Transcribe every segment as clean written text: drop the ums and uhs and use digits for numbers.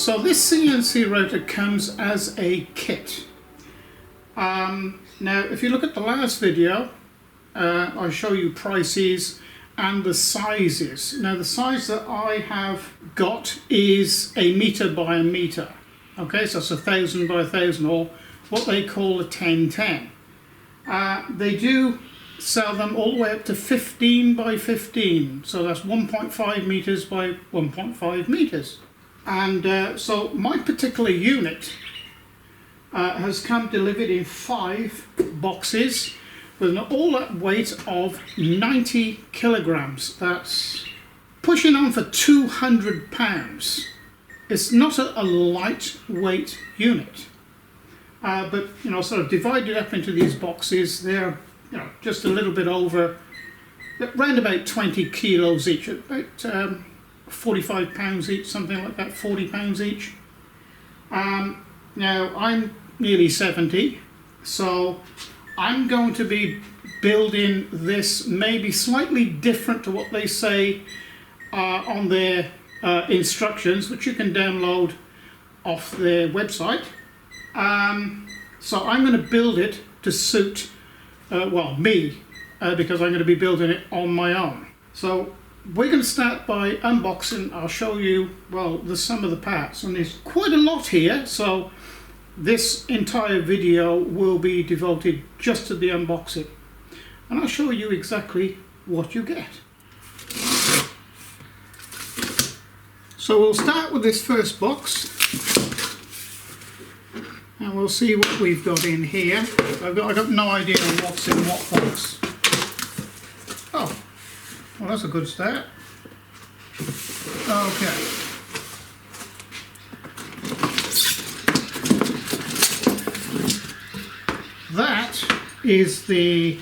So this CNC router comes as a kit. Now if you look at the last video, I show you prices and the sizes. Now the size that I have got is a meter by a meter. Okay, so it's 1,000 by 1,000, or what they call a 1010. They do sell them all the way up to 15 by 15, so that's 1.5 meters by 1.5 meters. And so my particular unit has come delivered in 5 boxes with an all-up weight of 90 kilograms. That's pushing on for 200 pounds. It's not a lightweight unit, but you know, sort of divided up into these boxes, they're just a little bit over, around about 20 kilos each, about 45 pounds each, something like that, 40 pounds each. Now I'm nearly 70, so I'm going to be building this maybe slightly different to what they say on their instructions, which you can download off their website. So I'm going to build it to suit well, me, because I'm going to be building it on my own. So we're going to start by unboxing. I'll show you, well, the sum of the parts, and there's quite a lot here, so this entire video will be devoted just to the unboxing, and I'll show you exactly what you get. So we'll start with this first box, and we'll see what we've got in here. I've got no idea what's in what box. Oh, well, that's a good start. Okay. That is the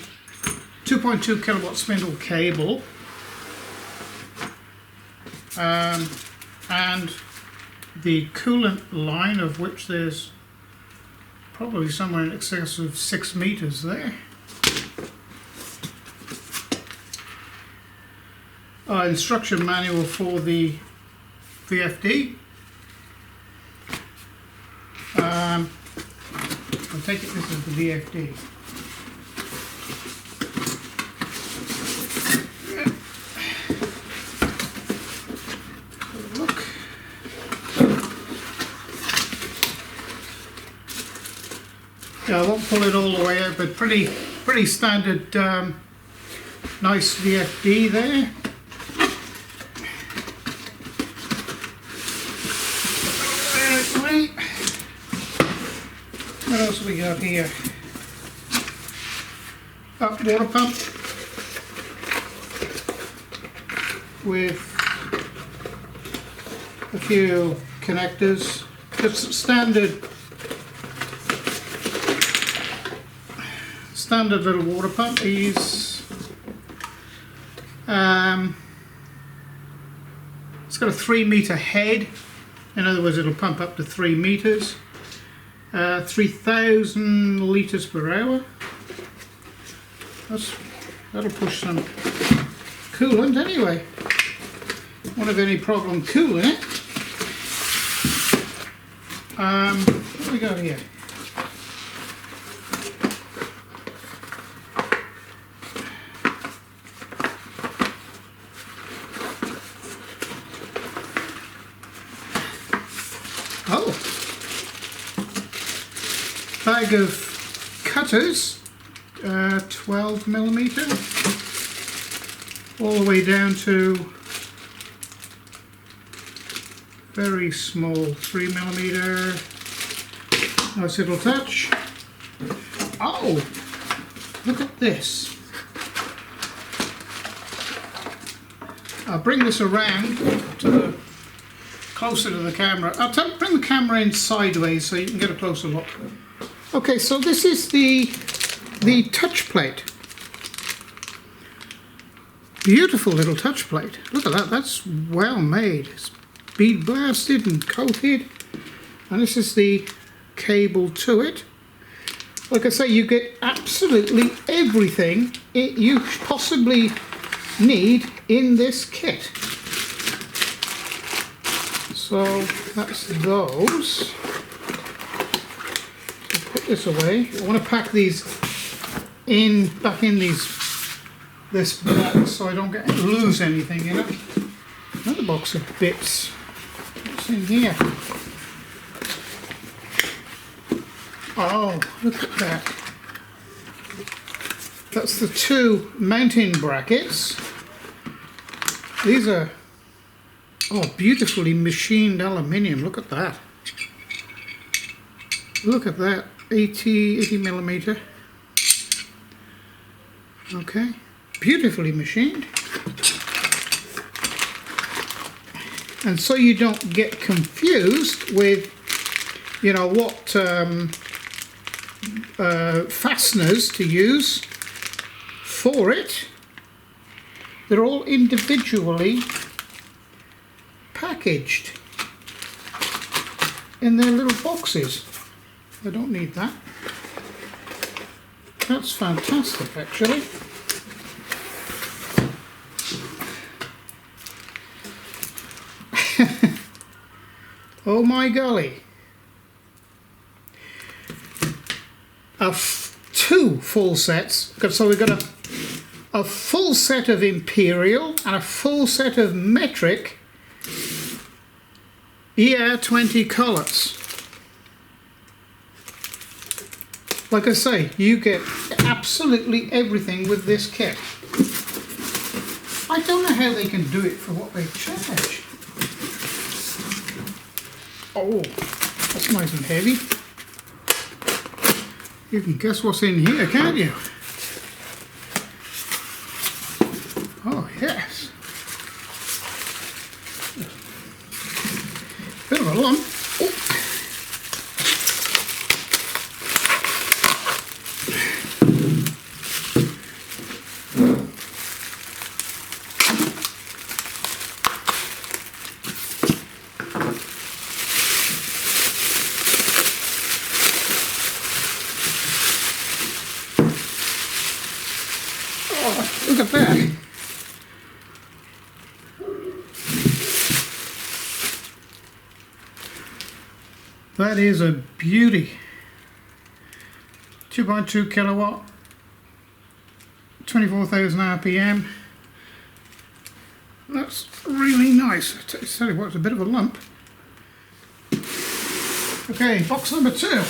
2.2 kilowatt spindle cable, and the coolant line, of which there's probably somewhere in excess of 6 meters there. Instruction manual for the VFD. I take it this is the VFD. Look. Yeah, I won't pull it all the way out, but pretty standard, nice VFD there. What else have we got here? Water pump with a few connectors. Just standard little water pump. These it's got a 3 meter head. In other words, it'll pump up to 3 meters. 3,000 litres per hour. That'll push some coolant anyway. Won't have any problem cooling it. What do we got here? Oh! Bag of cutters, 12 millimeter, all the way down to very small 3 millimeter. Nice little touch. Oh, look at this. I'll bring this around to closer to the camera. Bring the camera in sideways so you can get a closer look. Okay, so this is the touch plate. Beautiful little touch plate. Look at that, that's well made. It's bead blasted and coated. And this is the cable to it. Like I say, you get absolutely everything you possibly need in this kit. So that's those. So put this away. I want to pack these back in this box so I don't lose anything in it. Another box of bits. What's in here? Oh, look at that. That's the two mounting brackets. These are beautifully machined aluminium. Look at that. Look at that. 80 millimeter. Okay. Beautifully machined. And so you don't get confused with, you know, what fasteners to use for it. They're all individually packaged in their little boxes. I don't need that. That's fantastic, actually. Oh my golly. Two full sets. So we've got a full set of imperial and a full set of metric ER20 collets. Like I say, you get absolutely everything with this kit. I don't know how they can do it for what they charge. Oh, that's nice and heavy. You can guess what's in here, can't you? Oh, yes. Bit of a lump. Look at that. That is a beauty. 2.2 kilowatt, 24,000 RPM. That's really nice. I tell you what, it's a bit of a lump. Okay, box number 2.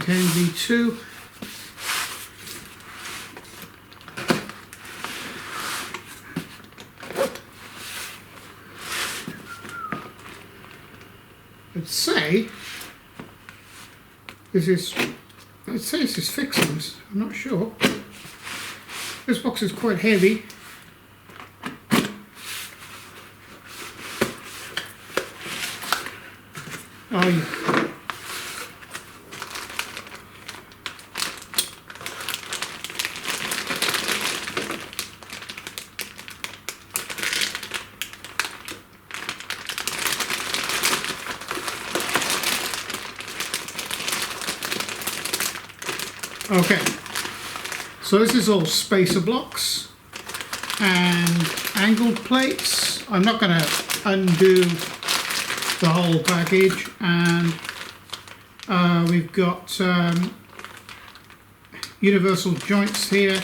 V2. I'd say this is fixings. I'm not sure. This box is quite heavy. Oh yeah. Okay, so this is all spacer blocks and angled plates. I'm not going to undo the whole package, and we've got universal joints here,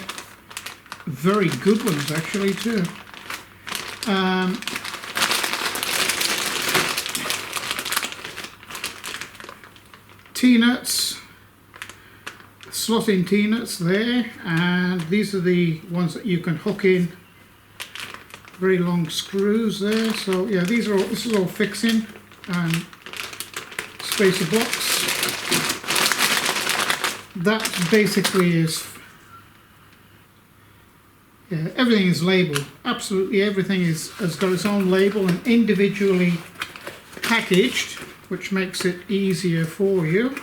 very good ones actually too. T-nuts. Slot-in T-nuts there, and these are the ones that you can hook in. Very long screws there. So yeah, this is all fixing and spacer blocks. That basically is, yeah, everything is labelled. Absolutely everything has got its own label and individually packaged, which makes it easier for you.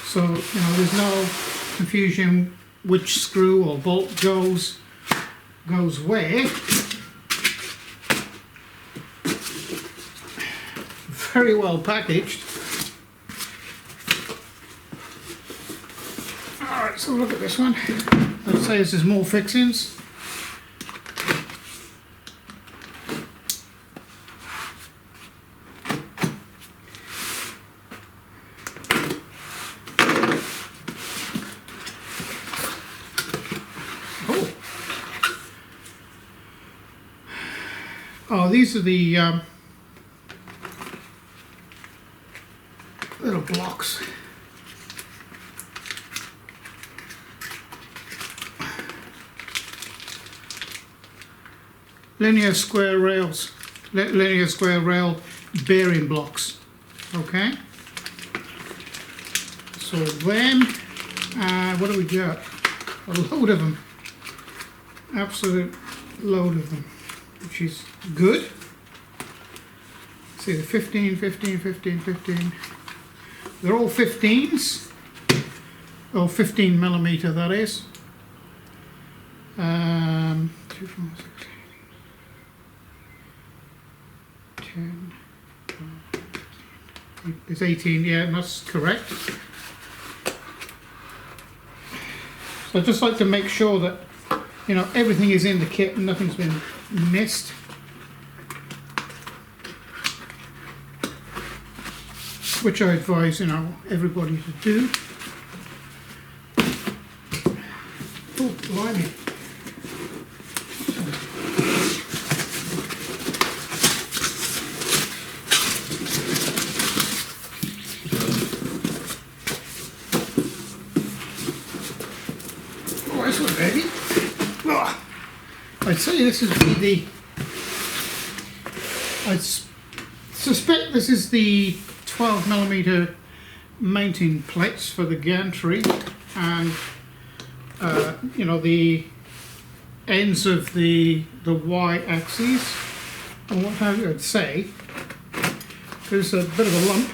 So, you know, there's no confusion which screw or bolt goes where. very well packaged. Alright, so look at this one. It says there's more fixings. Oh, these are the little blocks. Linear square rail bearing blocks. Okay. So then, what do we got? A load of them. Absolute load of them, which is good. See the 15, 15, 15, 15. They're all 15s. Oh, 15 millimeter, that is. 2, 4, 6, 10, 12, it's 18, yeah, that's correct. So I'd just like to make sure that, you know, everything is in the kit and nothing's been missed. Which I advise, you know, everybody to do. Oh, blimey. Oh, this one's heavy. Oh, I'd say this is the... I suspect this is the 12mm mounting plates for the gantry, and you know, the ends of the Y-axis. And what I would say, there's a bit of a lump.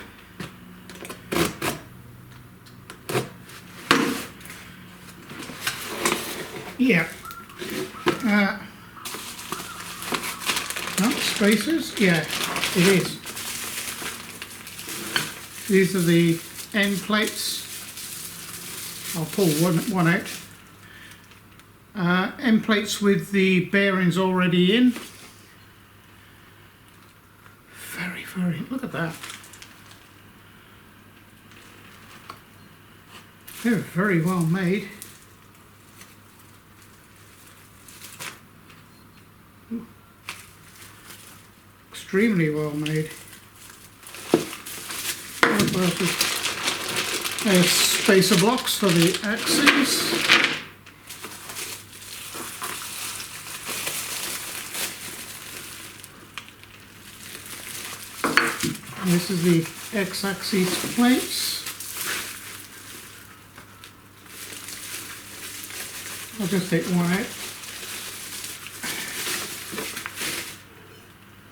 Yeah. No, spacers? Yeah, it is. These are the end plates. I'll pull one out. End plates with the bearings already in. Very, look at that. They're very well made. Ooh. Extremely well made. There's spacer blocks for the axes. And this is the X-axis plates. I'll just take one out.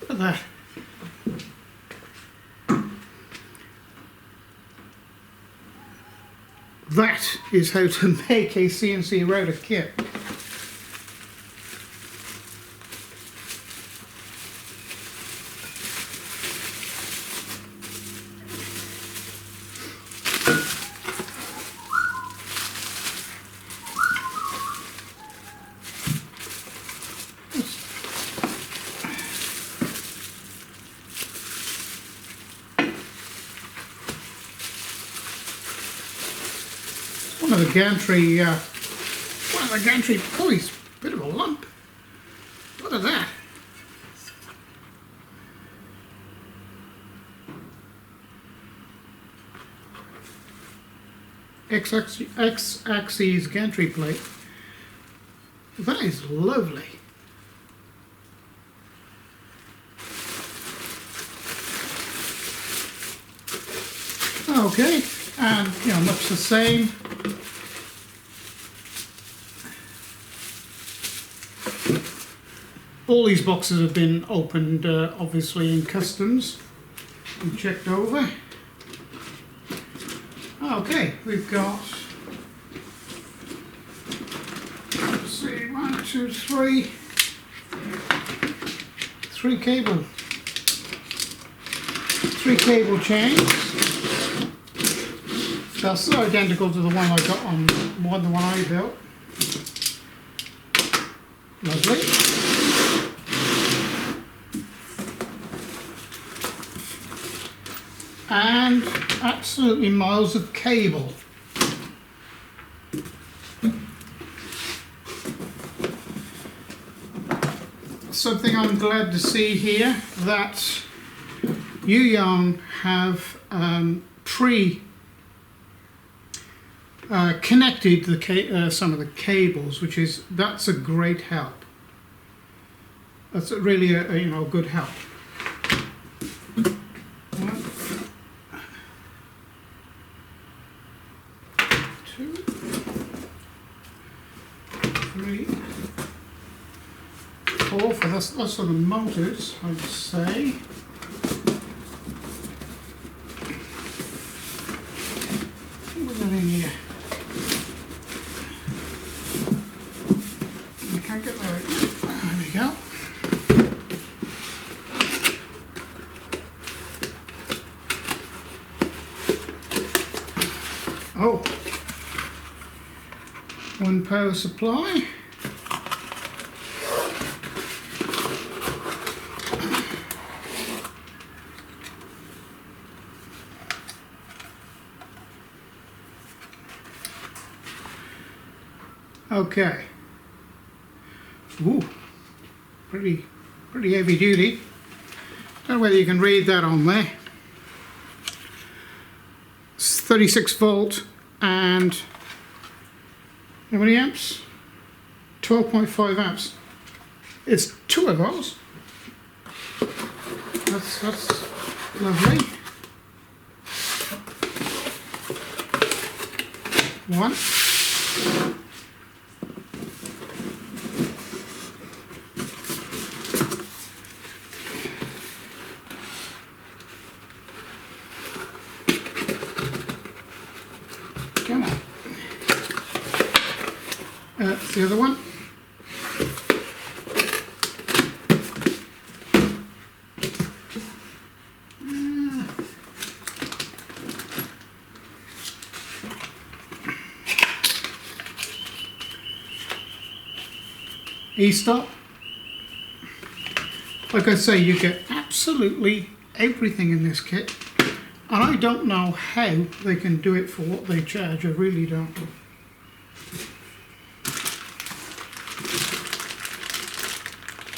Look at that. That is how to make a CNC router kit. One of the gantry pulleys, bit of a lump. Look at that. X-axis gantry plate. That is lovely. Okay, and you know, much the same. All these boxes have been opened, obviously, in customs and checked over. Okay, we've got, let's see, 1, 2, 3, 3 cable. 3 cable chains. That's identical to the one I got on the one I built. Lovely. And absolutely miles of cable. Something I'm glad to see here, that Yuyong have connected the some of the cables, that's a great help. That's really a good help. 1, 2, 3, 4. That's for the motors, I would say. Put that in here. I can't get there. There we go. Oh, 1 power supply. Okay. Ooh, pretty heavy duty. Don't know whether you can read that on there. It's 36 volt and how many amps? 12.5 amps. It's 2 of those. That's lovely. 1. Come on. That's the other one. E-stop. Like I say, you get absolutely everything in this kit, and I don't know how they can do it for what they charge. I really don't.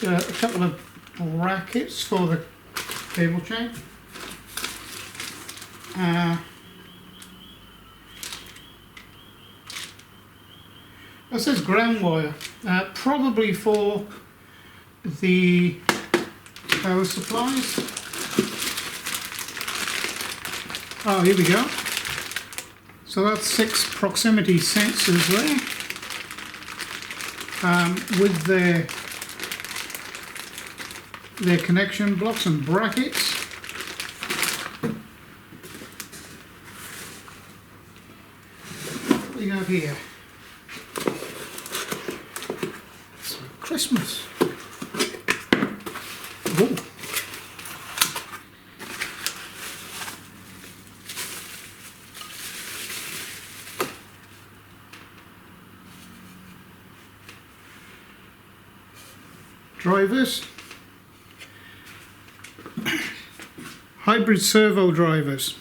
A couple of brackets for the cable chain. That says ground wire, probably for the power supplies. Oh, here we go. So that's 6 proximity sensors there, with their connection blocks and brackets. What do we have here? It's Christmas. Ooh. Drivers, hybrid servo drivers.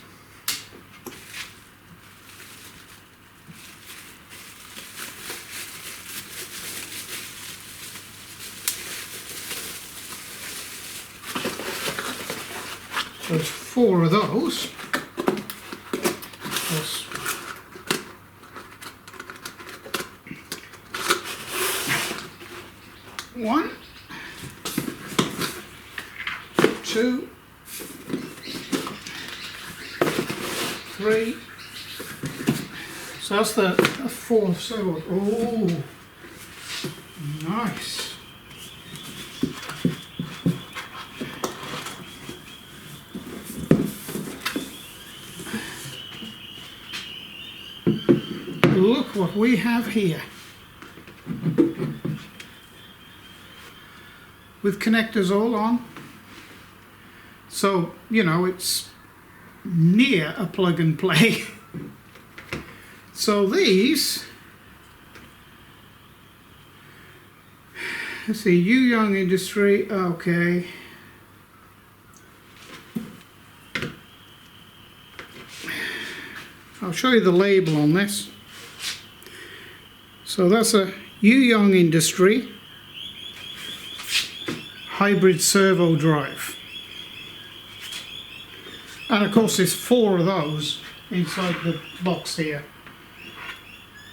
So there's 4 of those. Plus 1, 2, 3. So that's the 4th servo. Oh, nice. Look what we have here. With connectors all on. So, you know, it's near a plug and play. So these, let's see, Yuyong Industry, okay. I'll show you the label on this. So that's a Yuyong Industry hybrid servo drive. And of course there's 4 of those inside the box here,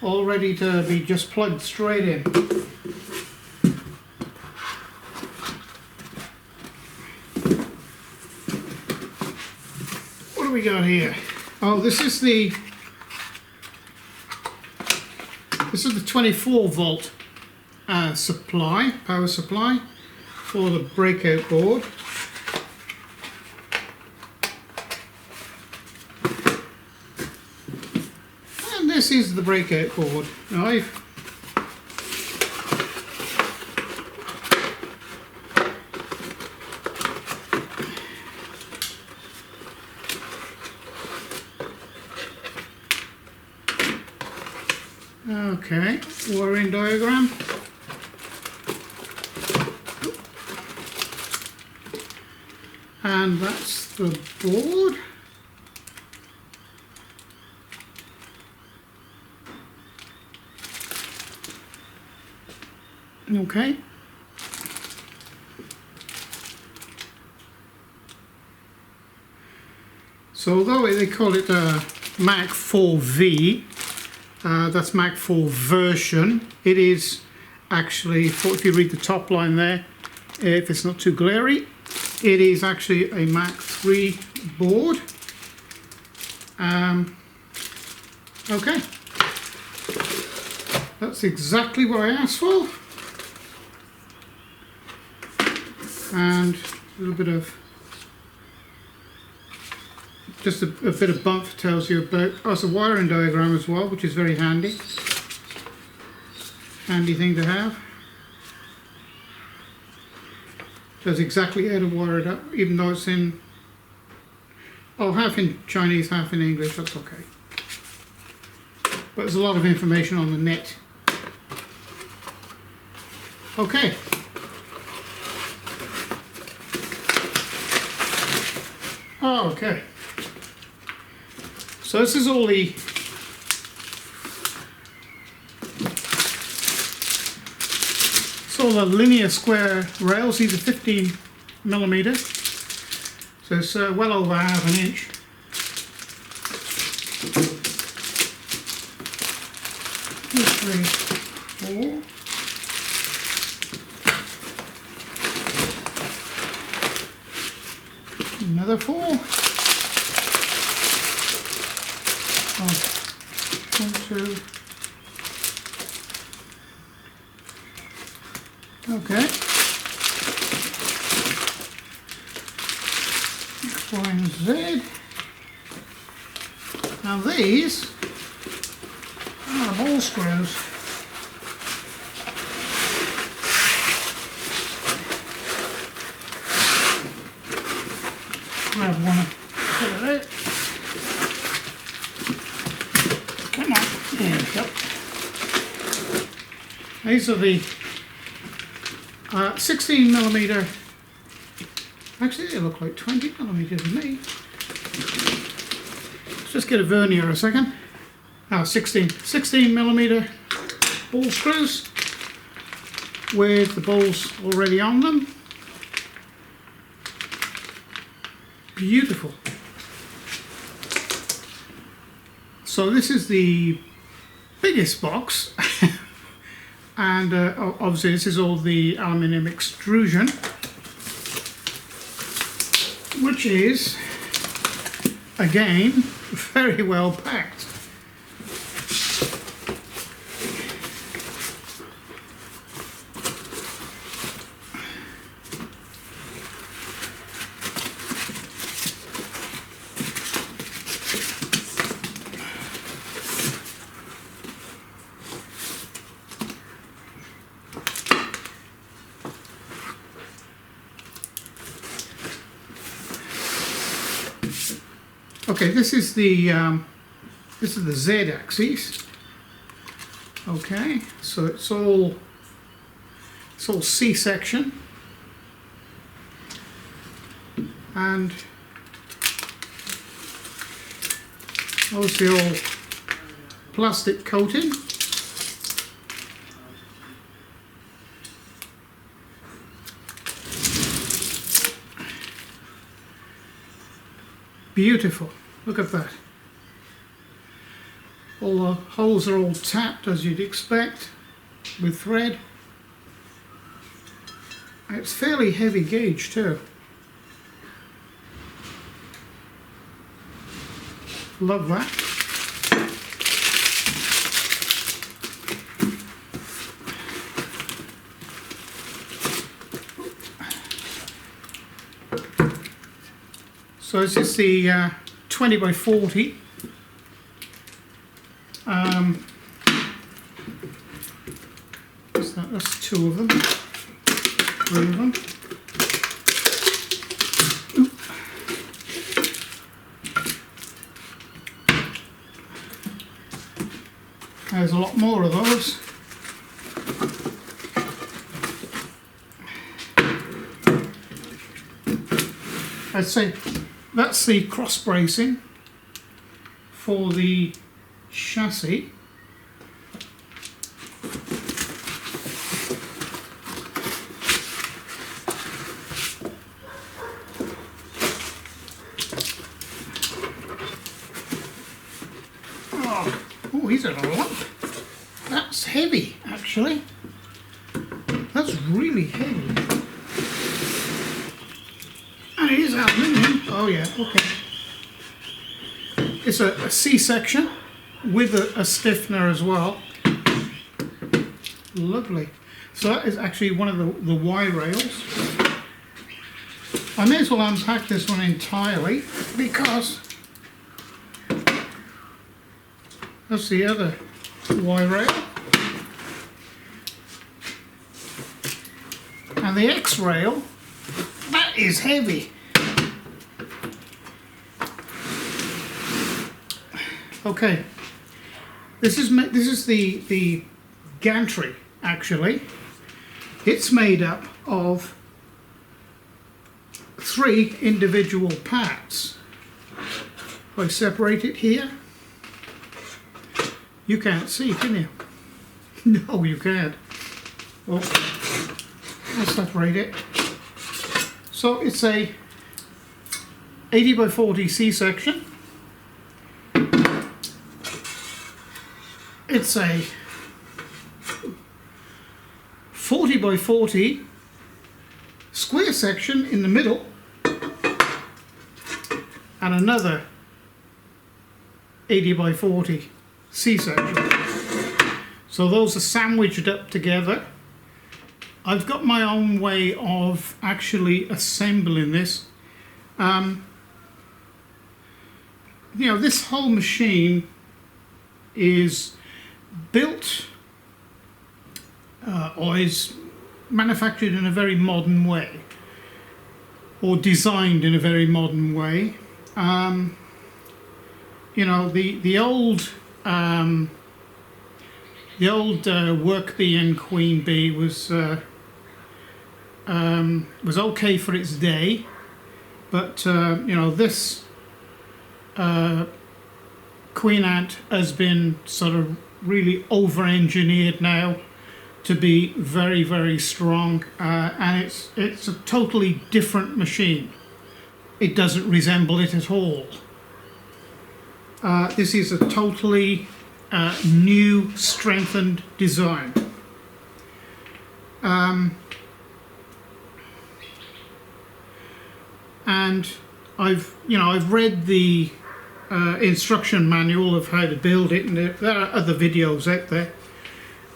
all ready to be just plugged straight in. What do we got here? Oh, this is the 24 volt supply, power supply for the breakout board. And this is the breakout board. Now okay, wiring diagram. And that's the board. Okay. So although they call it Mach 4V, that's Mach 4 version, it is actually, if you read the top line there, if it's not too glary, it is actually a Mach 3 board. Okay, that's exactly what I asked for. And a little bit of, just a bit of bump tells you about, oh, it's a wiring diagram as well, which is very handy. Handy thing to have. Tells exactly how to wire it up, even though it's in, oh, half in Chinese, half in English, that's okay. But there's a lot of information on the net. Okay. Oh, okay. So this is all the linear square rails. These are 15mm, so it's well over half an inch. Two, three, four. Another 4. Oh, 1, 2. Okay. X, Y, and Z. Now these are ball screws. Grab one and put it out. Come on, there we go. These are the 16mm. Actually, they look like 20mm to me. Let's just get a vernier a second. 16mm ball screws with the balls already on them. Beautiful. So this is the biggest box. And obviously this is all the aluminium extrusion, which is, again, very well packed. Okay, this is the Z-axis. Okay, so it's all C-section, and obviously all plastic coating. Beautiful, look at that. All the holes are all tapped as you'd expect with thread. It's fairly heavy gauge too. Love that. So this is the 20 by 40. That's two of them, three of them. Oop. There's a lot more of those. I'd say that's the cross bracing for the chassis. Oh, he's a lot. That's heavy, actually. That's really heavy. And it is aluminium. Oh yeah, okay. It's a C-section with a stiffener as well. Lovely. So that is actually one of the Y rails. I may as well unpack this one entirely because that's the other Y rail. And the X rail, that is heavy. Okay, this is the gantry actually. It's made up of 3 individual parts. If I separate it here, you can't see, can you? No, you can't. Well, I'll separate it. So it's a 80 by 40 C-section. It's a 40 by 40 square section in the middle and another 80 by 40 C-section. So those are sandwiched up together. I've got my own way of actually assembling this. You know, this whole machine is built or is manufactured in a very modern way, or designed in a very modern way. You know, the old work bee and queen bee was okay for its day, but you know, this QueenAnt has been sort of really over-engineered now to be very, very strong, and it's a totally different machine. It doesn't resemble it at all. This is a totally new, strengthened design. And I've read the instruction manual of how to build it, and there are other videos out there,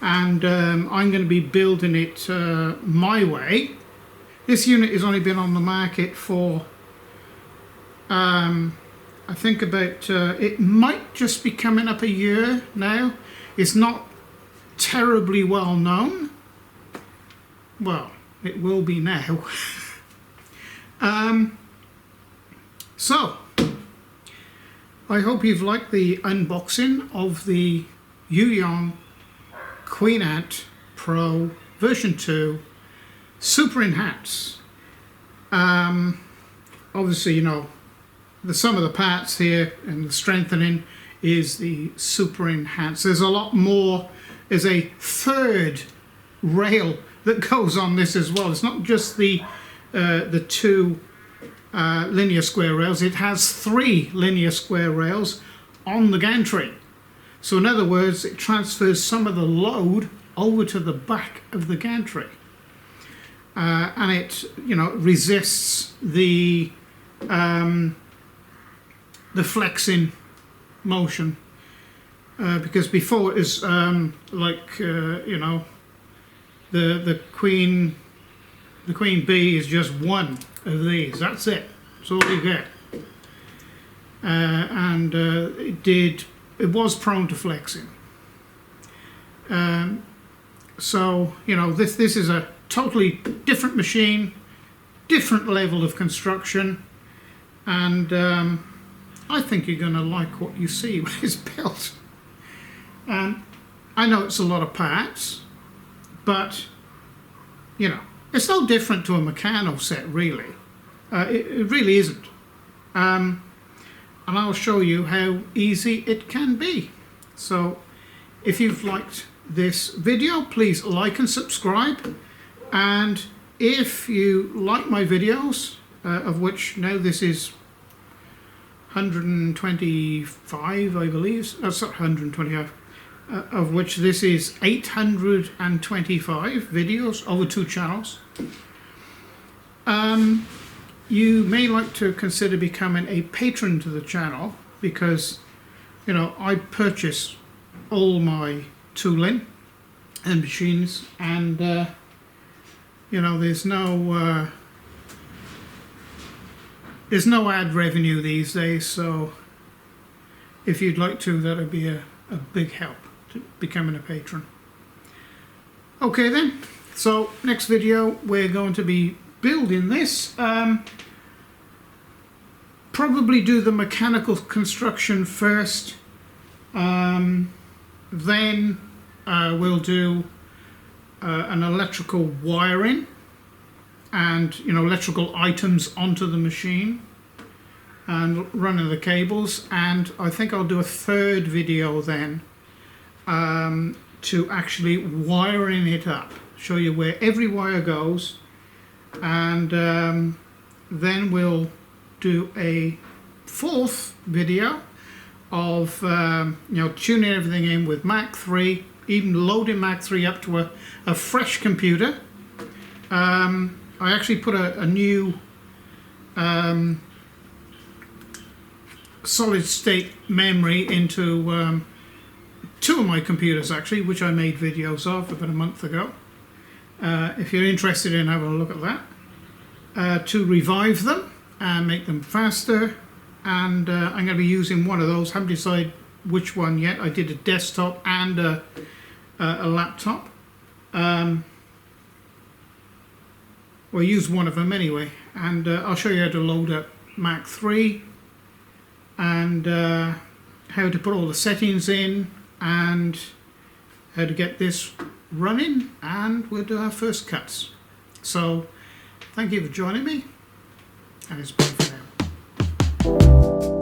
and I'm going to be building it my way. This unit has only been on the market for I think about it might just be coming up a year now. It's not terribly well known. Well, it will be now. So I hope you've liked the unboxing of the Yuyong QueenAnt Pro version 2 Super Enhance. Obviously, you know, the sum of the parts here and the strengthening is the Super Enhance. There's a lot more. There's a third rail that goes on this as well. It's not just the two linear square rails. It has 3 linear square rails on the gantry. So in other words, it transfers some of the load over to the back of the gantry, and it, you know, resists the flexing motion, because before it was like you know, the Queen Bee is just one of these. That's it. That's all you get. And it was prone to flexing. So you know, this is a totally different machine, different level of construction, and I think you're going to like what you see when it's built. I know it's a lot of parts, but you know, it's no different to a Meccano set, really. It really isn't. And I'll show you how easy it can be. So if you've liked this video, please like and subscribe. And if you like my videos, of which now this is 125, I believe. That's not 125. Of which this is 825 videos over 2 channels. You may like to consider becoming a patron to the channel, because, you know, I purchase all my tooling and machines, and you know, there's no ad revenue these days. So if you'd like to, that would be a big help to becoming a patron. Okay then, so next video we're going to be building this. Probably do the mechanical construction first, then we'll do an electrical wiring and, you know, electrical items onto the machine and running the cables. And I think I'll do a third video then to actually wiring it up, show you where every wire goes, and then we'll do a 4th video of you know, tuning everything in with Mach 3, even loading Mach 3 up to a fresh computer. I actually put a new solid state memory into 2 of my computers, actually, which I made videos of about a month ago. If you're interested in having a look at that, to revive them and make them faster. And I'm going to be using one of those. Haven't decided which one yet. I did a desktop and a laptop. We'll use one of them anyway, and I'll show you how to load up Mach 3 and how to put all the settings in and how to get this running, and we'll do our first cuts. So thank you for joining me, and it's bye for now.